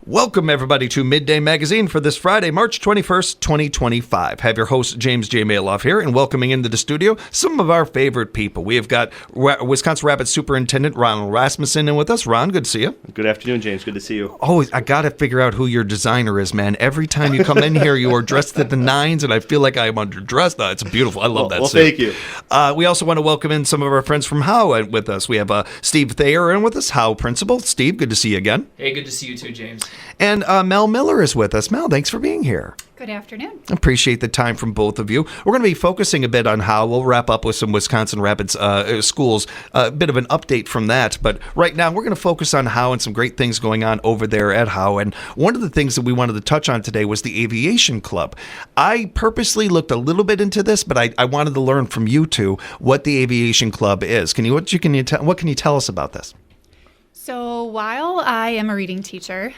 Welcome, everybody, to Midday Magazine for this Friday, March 21st, 2025. Have your host, James J. Malouf here, and welcoming into the studio some of our favorite people. We have got Wisconsin Rapids Superintendent Ron Rasmussen in with us. Ron, good to see you. Good afternoon, James. Good to see you. Oh, I got to figure out who your designer is, man. Every time you come in here, you are dressed to the nines, and I feel like I'm underdressed. It's beautiful. I love that suit. Thank you. We also want to welcome in some of our friends from Howe with us. We have Steve Thayer in with us, Howe Principal. Steve, good to see you again. Hey, good to see you too, James. And Mel Miller is with us. Mel, thanks for being here. Good afternoon. Appreciate the time from both of you. We're going to be focusing a bit on Howe. We'll wrap up with some Wisconsin Rapids schools, a bit of an update from that. But right now, we're going to focus on Howe and some great things going on over there at Howe. And one of the things that we wanted to touch on today was the Aviation Club. I purposely looked a little bit into this, but I wanted to learn from you two what the Aviation Club is. What can you tell us about this? So while I am a reading teacher,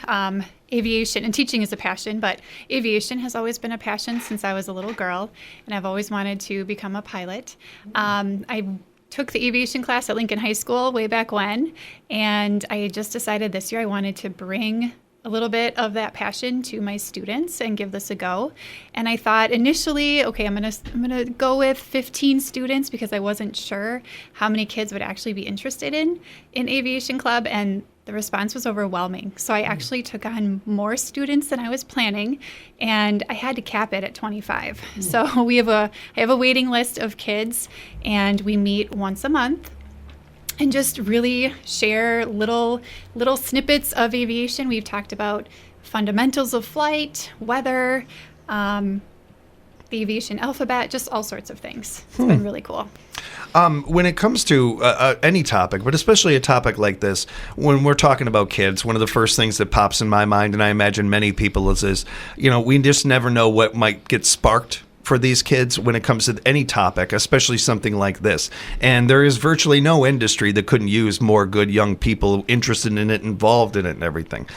aviation and teaching is a passion, but aviation has always been a passion since I was a little girl, and I've always wanted to become a pilot. I took the aviation class at Lincoln High School way back when, and I just decided this year I wanted to bring a little bit of that passion to my students and give this a go. And I thought initially, okay, I'm gonna go with 15 students because I wasn't sure how many kids would actually be interested in Aviation Club, and the response was overwhelming. So I actually took on more students than I was planning, and I had to cap it at 25. So I have a waiting list of kids, and we meet once a month and just really share little snippets of aviation. We've talked about fundamentals of flight, weather, the aviation alphabet, just all sorts of things. It's been really cool. When it comes to any topic, but especially a topic like this, when we're talking about kids, one of the first things that pops in my mind, and I imagine many people is we just never know what might get sparked for these kids when it comes to any topic, especially something like this. And there is virtually no industry that couldn't use more good young people interested in it, involved in it, and everything.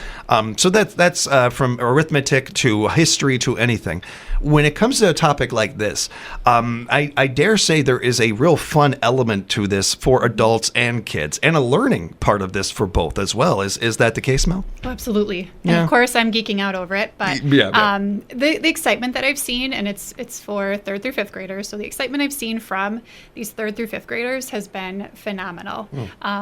So that's from arithmetic to history to anything. When it comes to a topic like this, I dare say there is a real fun element to this for adults and kids, and a learning part of this for both as well. Is that the case, Mel? Oh, absolutely. Yeah. And of course, I'm geeking out over it, but Yeah. the excitement that I've seen, and it's for 3rd through 5th graders, so the excitement I've seen from these 3rd through 5th graders has been phenomenal.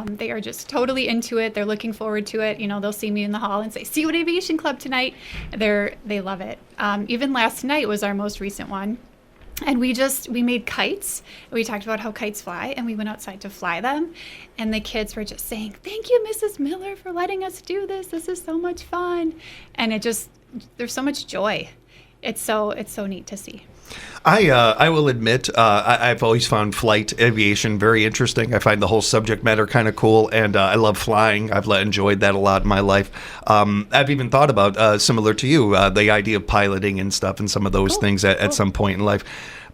They are just totally into it. They're looking forward to it. They'll see me in the hall and say, "See you at Aviation Club tonight." They love it. Even last night was our most recent one. And we made kites. We talked about how kites fly, and we went outside to fly them. And the kids were just saying, "Thank you, Mrs. Miller, for letting us do this. This is so much fun." And there's so much joy. It's so neat to see. I will admit, I've always found flight aviation very interesting. I find the whole subject matter kind of cool, and I love flying. I've enjoyed that a lot in my life. I've even thought about, similar to you, the idea of piloting and stuff and some of those things at some point in life.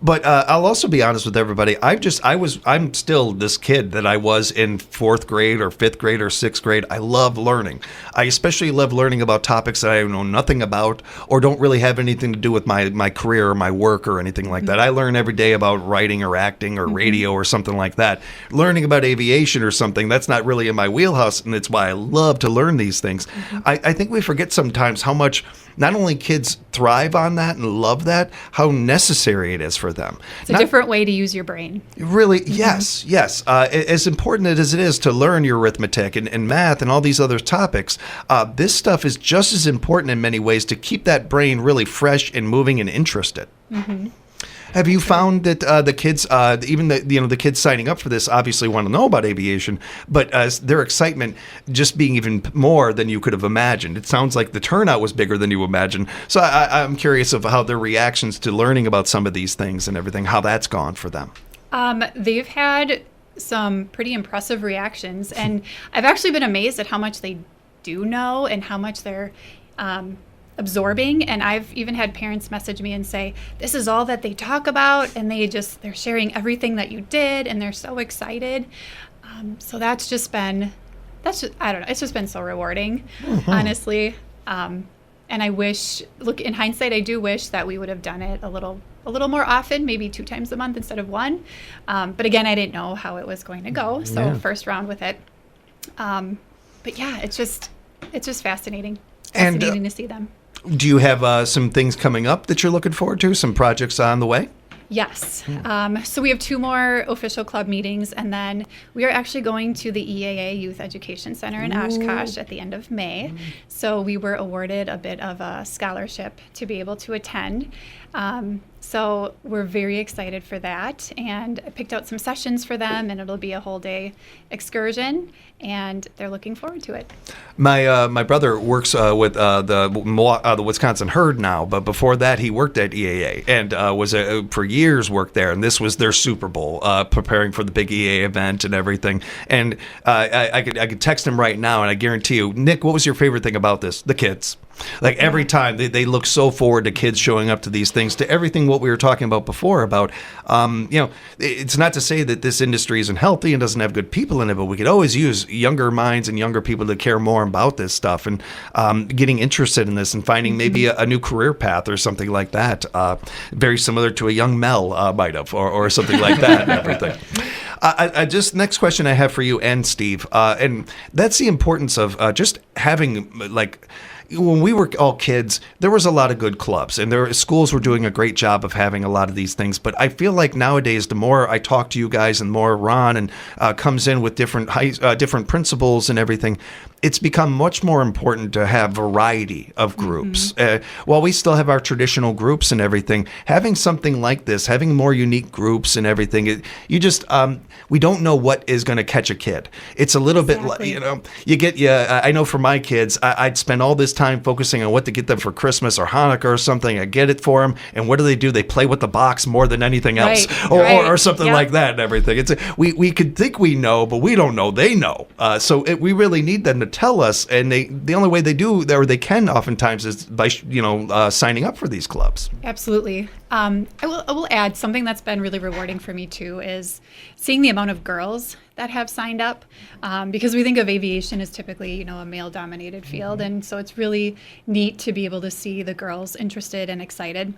But I'll also be honest with everybody. I'm still this kid that I was in 4th grade or 5th grade or 6th grade. I love learning. I especially love learning about topics that I know nothing about or don't really have anything to do with my career or my work or anything like that. I learn every day about writing or acting or radio or something like that. Learning about aviation or something, that's not really in my wheelhouse, and it's why I love to learn these things. I think we forget sometimes how much not only kids thrive on that and love that, how necessary it is for them. It's a different way to use your brain. Really, yes. As important as it is to learn your arithmetic and math and all these other topics, this stuff is just as important in many ways to keep that brain really fresh and moving and interested. Have you found that the kids, even the kids signing up for this, obviously want to know about aviation, but their excitement just being even more than you could have imagined? It sounds like the turnout was bigger than you imagined. So I'm curious of how their reactions to learning about some of these things and everything, how that's gone for them. They've had some pretty impressive reactions, and I've actually been amazed at how much they do know and how much they're absorbing. And I've even had parents message me and say, "This is all that they talk about," and they're sharing everything that you did, and they're so excited. So I don't know, it's just been so rewarding, honestly. And I wish, in hindsight, I do wish that we would have done it a little more often, maybe 2 times a month instead of 1. But again, I didn't know how it was going to go. So first round with it. But yeah, it's just, It's just fascinating. And, Fascinating to see them. Do you have some things coming up that you're looking forward to? Some projects on the way? Yes. So we have 2 more official club meetings, and then we are actually going to the EAA Youth Education Center in Oshkosh at the end of May. So we were awarded a bit of a scholarship to be able to attend. So we're very excited for that, and I picked out some sessions for them, and it'll be a whole day excursion, and they're looking forward to it. My brother works with the Wisconsin Herd now, but before that he worked at EAA and was for years worked there, and this was their Super Bowl, preparing for the big EAA event and everything. And I could text him right now, and I guarantee you, Nick, what was your favorite thing about this? The kids. Like every time they look so forward to kids showing up to these things, to everything what we were talking about before about, it's not to say that this industry isn't healthy and doesn't have good people in it, but we could always use younger minds and younger people to care more about this stuff and getting interested in this and finding maybe a new career path or something like that. Very similar to a young Mel might have or something like that and everything. Just next question I have for you and Steve, and that's the importance of just having when we were all kids, there was a lot of good clubs, and schools were doing a great job of having a lot of these things. But I feel like nowadays, the more I talk to you guys, and the more Ron and comes in with different principles and everything, it's become much more important to have variety of groups. While we still have our traditional groups and everything, having something like this, having more unique groups and everything, we don't know what is going to catch a kid. It's a little bit like, I know for my kids, I'd spend all this time focusing on what to get them for Christmas or Hanukkah or something. I get it for them, and what do? They play with the box more than anything else, or something like that and everything. It's we could think we know, but we don't know. They know, so we really need them to tell us, and the only way they do or they can oftentimes is by signing up for these clubs. Absolutely. I will add something that's been really rewarding for me too is seeing the amount of girls that have signed up, because we think of aviation as typically a male-dominated field, and so it's really neat to be able to see the girls interested and excited.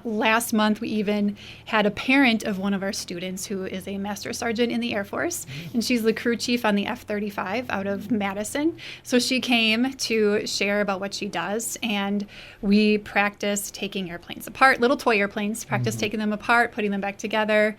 Last month, we even had a parent of one of our students who is a master sergeant in the Air Force, and she's the crew chief on the F-35 out of Madison. So she came to share about what she does, and we practiced taking airplanes apart, little toy airplanes, practiced taking them apart, putting them back together,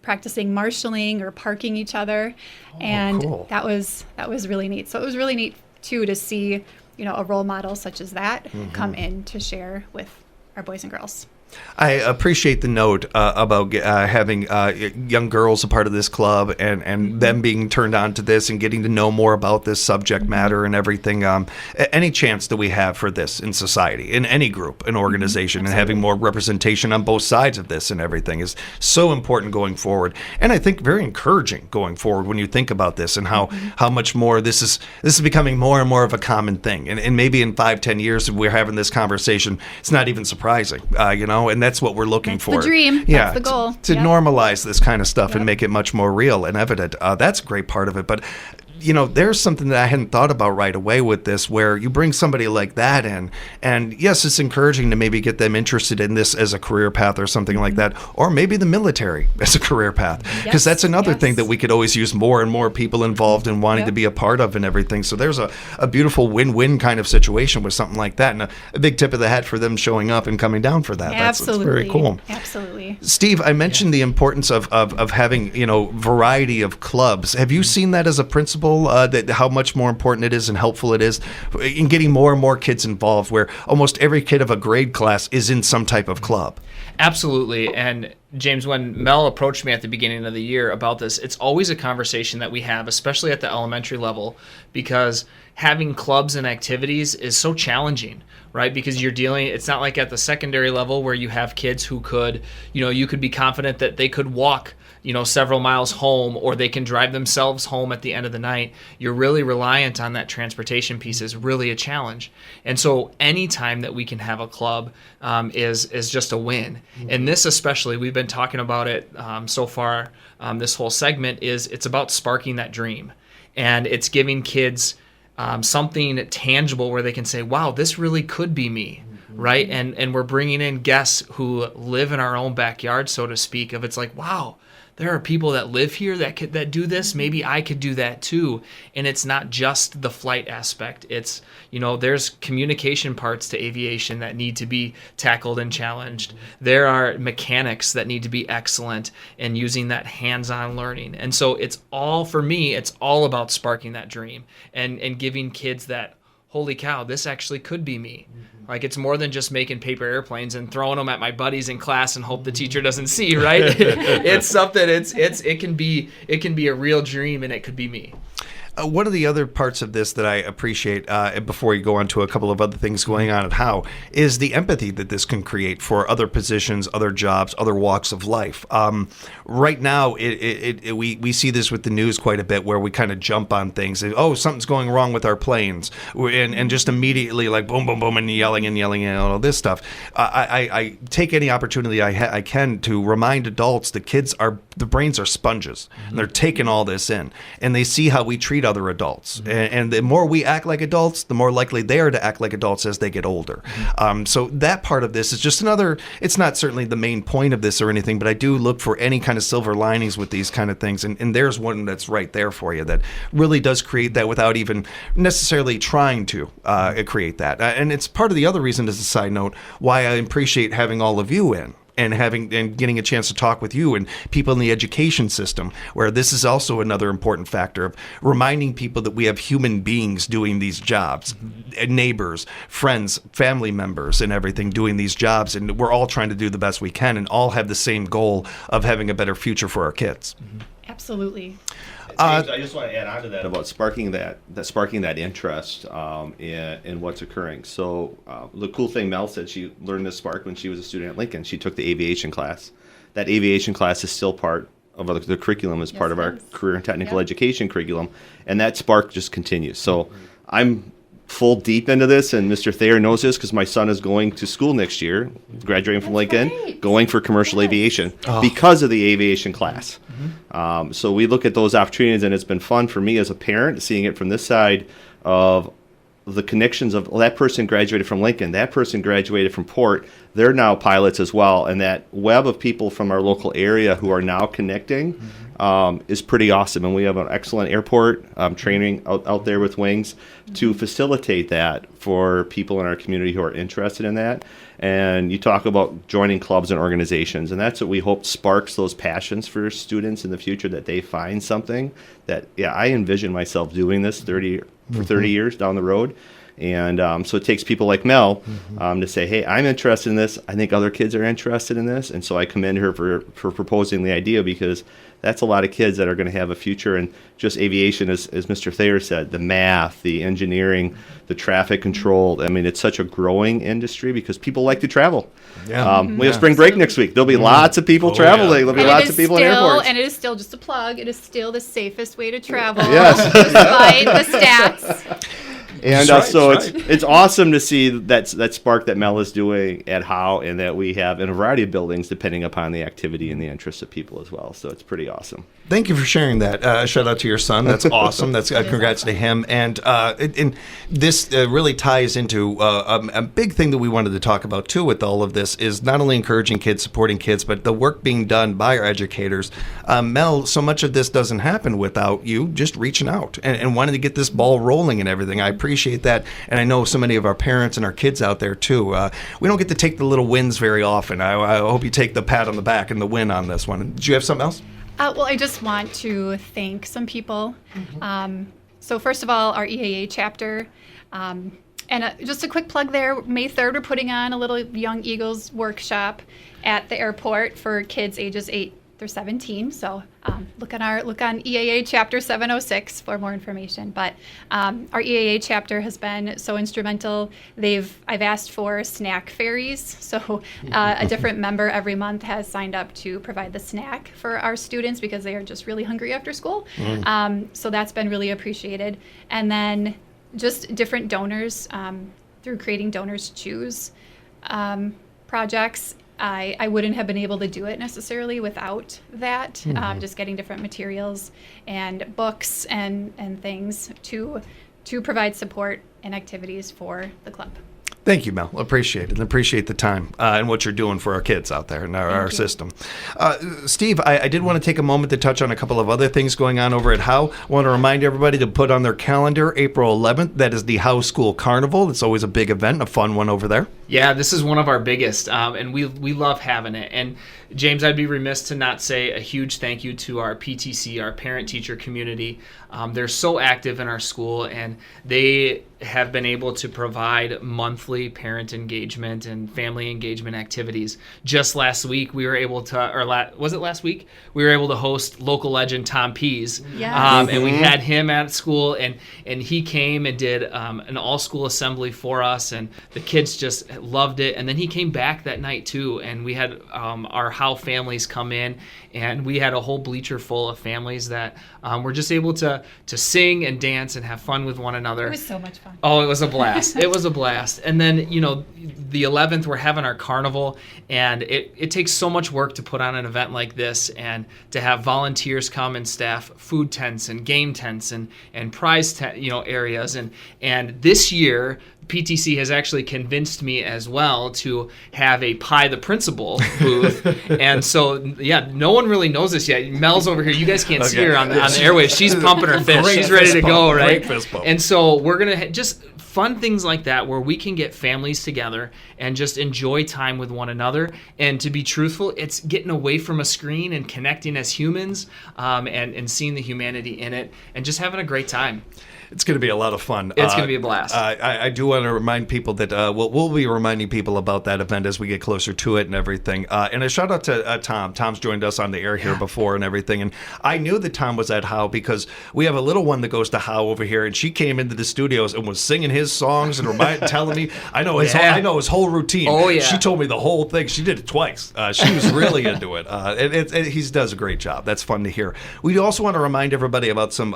practicing marshalling or parking each other, and cool. that was really neat. So it was really neat, too, to see a role model such as that come in to share with our boys and girls. I appreciate the note about having young girls a part of this club and them being turned on to this and getting to know more about this subject matter and everything. Any chance that we have for this in society, in any group, an organization, and having more representation on both sides of this and everything is so important going forward. And I think very encouraging going forward when you think about this and how much more this is becoming more and more of a common thing. And maybe in 5-10 years, if we're having this conversation, it's not even surprising, and that's what we're looking for. That's the dream. That's the goal. To normalize this kind of stuff and make it much more real and evident. That's a great part of it. But there's something that I hadn't thought about right away with this, where you bring somebody like that in, and yes, it's encouraging to maybe get them interested in this as a career path or something like that, or maybe the military as a career path, because that's another thing that we could always use more and more people involved in wanting to be a part of and everything. So there's a beautiful win-win kind of situation with something like that, and a big tip of the hat for them showing up and coming down for that. That's very cool. Absolutely. Steve, I mentioned the importance of having variety of clubs. Have you seen that as a principal? That how much more important it is and helpful it is in getting more and more kids involved, where almost every kid of a grade class is in some type of club. Absolutely. And James, when Mel approached me at the beginning of the year about this, it's always a conversation that we have, especially at the elementary level, because having clubs and activities is so challenging, right? Because it's not like at the secondary level where you have kids who could, you could be confident that they could walk several miles home, or they can drive themselves home at the end of the night. You're really reliant on that transportation piece is really a challenge. And so any time that we can have a club is just a win. And this especially, we've been talking about it so far, this whole segment, it's about sparking that dream. And it's giving kids something tangible where they can say, wow, this really could be me. Right. And we're bringing in guests who live in our own backyard, so to speak, it's like, wow, there are people that live here that do this. Maybe I could do that too. And it's not just the flight aspect. It's, there's communication parts to aviation that need to be tackled and challenged. There are mechanics that need to be excellent and using that hands-on learning. And so for me, it's all about sparking that dream and giving kids that, holy cow, this actually could be me. Like, it's more than just making paper airplanes and throwing them at my buddies in class and hope the teacher doesn't see, right? It's something, it can be a real dream, and it could be me. One of the other parts of this that I appreciate, before you go on to a couple of other things going on at Howe, is the empathy that this can create for other positions, other jobs, other walks of life. Right now, we see this with the news quite a bit, where we kind of jump on things. Oh, something's going wrong with our planes, and just immediately like boom, boom, boom, and yelling and all this stuff. I take any opportunity I can to remind adults that the brains are sponges, and they're taking all this in, and they see how we treat other adults. And the more we act like adults, the more likely they are to act like adults as they get older. So that part of this is just it's not certainly the main point of this or anything, but I do look for any kind of silver linings with these kind of things. And there's one that's right there for you that really does create that without even necessarily trying to create that. And it's part of the other reason, as a side note, why I appreciate having all of you in. And getting a chance to talk with you and people in the education system, where this is also another important factor of reminding people that we have human beings doing these jobs, neighbors, friends, family members, and everything doing these jobs, and we're all trying to do the best we can, and all have the same goal of having a better future for our kids. Absolutely. James, I just want to add on to that about sparking that interest in what's occurring. So the cool thing, Mel said she learned this spark when she was a student at Lincoln. She took the aviation class. That aviation class is still part of the curriculum, as part of our career and technical education curriculum, and that spark just continues. So I'm full deep into this, and Mr. Thayer knows this because my son is going to school next year, graduating from Lincoln, going for commercial aviation because of the aviation class. So we look at those opportunities, and it's been fun for me as a parent, seeing it from this side of the connections of that person graduated from Lincoln, that person graduated from Port, they're now pilots as well, and that web of people from our local area who are now connecting is pretty awesome. And we have an excellent airport training out there with Wings to facilitate that for people in our community who are interested in that. And you talk about joining clubs and organizations, and that's what we hope sparks those passions for students in the future, that they find something that, I envision myself doing this 30 years down the road. And so it takes people like Mel to say, hey, I'm interested in this. I think other kids are interested in this. And so I commend her for proposing the idea, because that's a lot of kids that are going to have a future in just aviation, as Mr. Thayer said, the math, the engineering, the traffic control. I mean, it's such a growing industry because people like to travel. Yeah. We have spring break next week. There'll be lots of people traveling. There'll be lots of people in airports. And it is still, just a plug, it is still the safest way to travel. Yes. Despite the stats. And it's awesome to see that spark that Mel is doing at Howe, and that we have in a variety of buildings depending upon the activity and the interests of people as well. So it's pretty awesome. Thank you for sharing that. Shout out to your son. That's awesome. That's congrats to him. And this really ties into a big thing that we wanted to talk about too with all of this is not only encouraging kids, supporting kids, but the work being done by our educators. Mel, so much of this doesn't happen without you just reaching out and wanting to get this ball rolling and everything. I appreciate that. And I know so many of our parents and our kids out there too. We don't get to take the little wins very often. I hope you take the pat on the back and the win on this one. Did you have something else? Well, I just want to thank some people. So first of all, our EAA chapter. And just a quick plug there, May 3rd, we're putting on a little Young Eagles workshop at the airport for kids ages 8 through 17. So look on EAA chapter 706 for more information. But our EAA chapter has been so instrumental. I've asked for snack fairies. So a different member every month has signed up to provide the snack for our students because they are just really hungry after school. So that's been really appreciated. And then just different donors through creating Donors Choose projects. I wouldn't have been able to do it necessarily without that. Just getting different materials and books and things to provide support and activities for the club. Thank you, Mel. Appreciate it. And appreciate the time and what you're doing for our kids out there in our system. Steve, I did want to take a moment to touch on a couple of other things going on over at Howe. I want to remind everybody to put on their calendar April 11th. That is the Howe School Carnival. It's always a big event, a fun one over there. Yeah, this is one of our biggest, and we love having it. And James, I'd be remiss to not say a huge thank you to our PTC, our parent-teacher community. They're so active in our school, and they have been able to provide monthly parent engagement and family engagement activities. Just last week, we were able to, was it last week? We were able to host local legend Tom Pease. Yes. And we had him at school, and he came and did an all-school assembly for us, and the kids just loved it. And then he came back that night, too, and we had our Howe families come in, and we had a whole bleacher full of families that were just able to sing and dance and have fun with one another. It was so much fun. Oh, it was a blast. It was a blast. And then, the 11th, we're having our carnival, and it takes so much work to put on an event like this, and to have volunteers come and staff food tents and game tents and prize areas. And this year, PTC has actually convinced me as well to have a Pie the Principal booth. And so, no one really knows this yet. Mel's over here. You guys can't see her on the airwaves. She's pumping her fist. Great She's ready to go, right? Great fist bump. And so we're going to just fun things like that where we can get families together and just enjoy time with one another. And to be truthful, it's getting away from a screen and connecting as humans, and seeing the humanity in it and just having a great time. It's going to be a lot of fun. It's going to be a blast. I do want to remind people that we'll be reminding people about that event as we get closer to it and everything. And a shout out to Tom. Tom's joined us on the air here before and everything. And I knew that Tom was at Howe because we have a little one that goes to Howe over here, and she came into the studios and was singing his songs and telling me I know his whole routine. Oh yeah. She told me the whole thing. She did it twice. She was really into it. He does a great job. That's fun to hear. We also want to remind everybody about some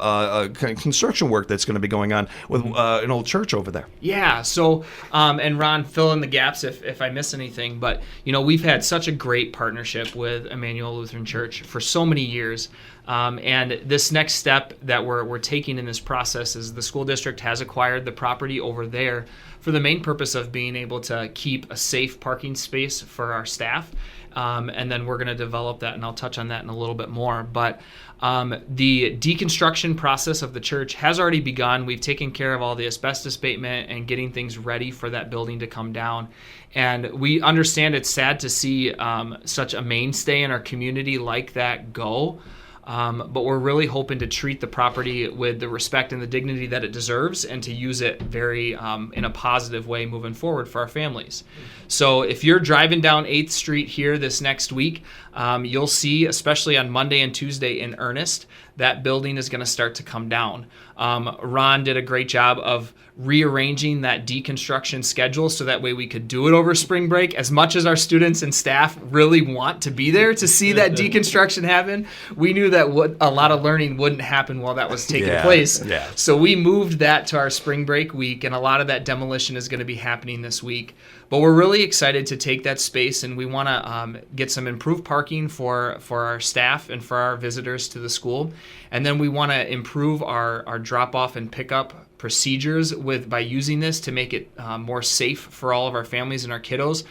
construction work that's going to be going on with an old church over there. Yeah, so, and Ron, fill in the gaps if I miss anything, but, we've had such a great partnership with Emmanuel Lutheran Church for so many years, and this next step that we're taking in this process is the school district has acquired the property over there for the main purpose of being able to keep a safe parking space for our staff, and then we're going to develop that, and I'll touch on that in a little bit more, but the deconstruction process of the church has already begun. We've taken care of all the asbestos abatement and getting things ready for that building to come down. And we understand it's sad to see such a mainstay in our community like that go. But we're really hoping to treat the property with the respect and the dignity that it deserves and to use it very in a positive way moving forward for our families. So if you're driving down 8th Street here this next week, you'll see, especially on Monday and Tuesday in earnest, that building is going to start to come down. Ron did a great job of rearranging that deconstruction schedule so that way we could do it over spring break. As much as our students and staff really want to be there to see that deconstruction happen, we knew that a lot of learning wouldn't happen while that was taking place. Yeah. So we moved that to our spring break week, and a lot of that demolition is going to be happening this week. But we're really excited to take that space, and we want to get some improved parking for our staff and for our visitors to the school. And then we want to improve our drop-off and pickup procedures by using this to make it more safe for all of our families and our kiddos.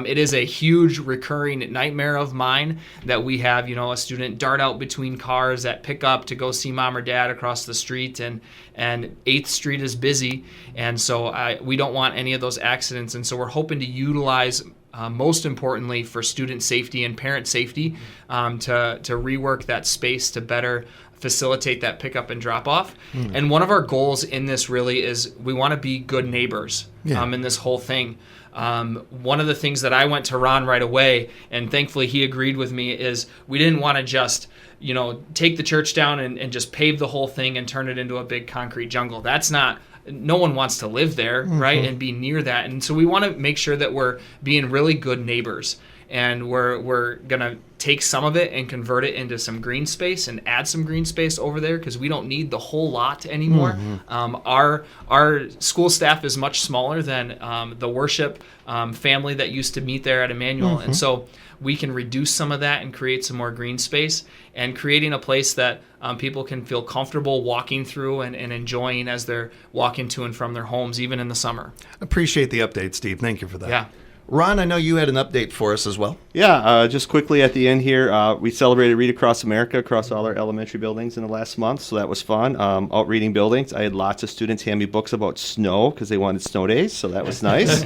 It is a huge recurring nightmare of mine that we have, a student dart out between cars at pickup to go see mom or dad across the street, and 8th Street is busy, and so we don't want any of those accidents, and so we're hoping to utilize most importantly for student safety and parent safety to rework that space to better facilitate that pickup and drop off. And one of our goals in this really is we want to be good neighbors in this whole thing. One of the things that I went to Ron right away, and thankfully he agreed with me, is we didn't want to just take the church down and just pave the whole thing and turn it into a big concrete jungle. No one wants to live there, right, and be near that. And so we want to make sure that we're being really good neighbors, and we're going to take some of it and convert it into some green space and add some green space over there because we don't need the whole lot anymore. Our school staff is much smaller than the worship family that used to meet there at Emmanuel. And so we can reduce some of that and create some more green space and creating a place that people can feel comfortable walking through and enjoying as they're walking to and from their homes, even in the summer. Appreciate the update, Steve. Thank you for that. Yeah. Ron, I know you had an update for us as well. Yeah, just quickly at the end here, we celebrated Read Across America across all our elementary buildings in the last month, so that was fun. Out reading buildings, I had lots of students hand me books about snow because they wanted snow days, so that was nice.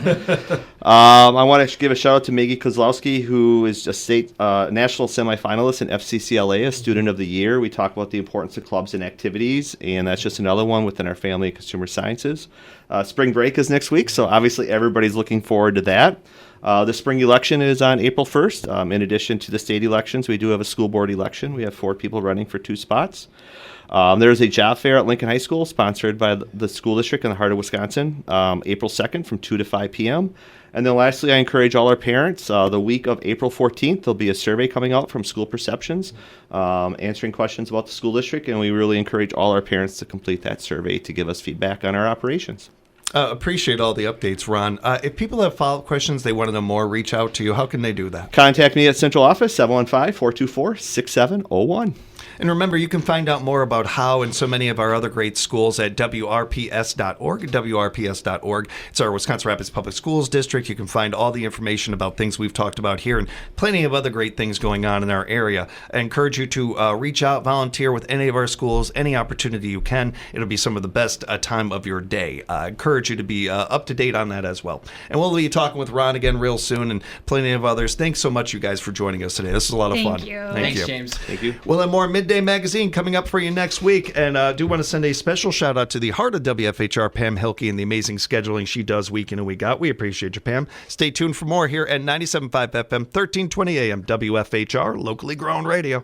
I want to give a shout out to Maggie Kozlowski, who is a state national semifinalist in FCCLA, a Student of the Year. We talk about the importance of clubs and activities, and that's just another one within our family of consumer sciences. Spring break is next week, so obviously everybody's looking forward to that. The spring election is on April 1st. In addition to the state elections, we do have a school board election. We have 4 people running for 2 spots. There's a job fair at Lincoln High School sponsored by the school district in the heart of Wisconsin, April 2nd from 2 to 5 p.m. And then lastly, I encourage all our parents, the week of April 14th, there'll be a survey coming out from School Perceptions, answering questions about the school district, and we really encourage all our parents to complete that survey to give us feedback on our operations. Appreciate all the updates, Ron. If people have follow-up questions, they want to know more, reach out to you. How can they do that? Contact me at Central Office, 715-424-6701. And remember, you can find out more about Howe and so many of our other great schools at WRPS.org, WRPS.org. It's our Wisconsin Rapids Public Schools District. You can find all the information about things we've talked about here and plenty of other great things going on in our area. I encourage you to reach out, volunteer with any of our schools, any opportunity you can. It'll be some of the best time of your day. I encourage you to be up to date on that as well. And we'll be talking with Ron again real soon and plenty of others. Thanks so much, you guys, for joining us today. This is a lot of fun. Thank you. Thanks, James. Thank you. We'll have more Midday Magazine coming up for you next week. And I do want to send a special shout out to the heart of WFHR, Pam Hilke, and the amazing scheduling she does week in and week out. We appreciate you, Pam. Stay tuned for more here at 97.5 FM, 1320 AM, WFHR, locally grown radio.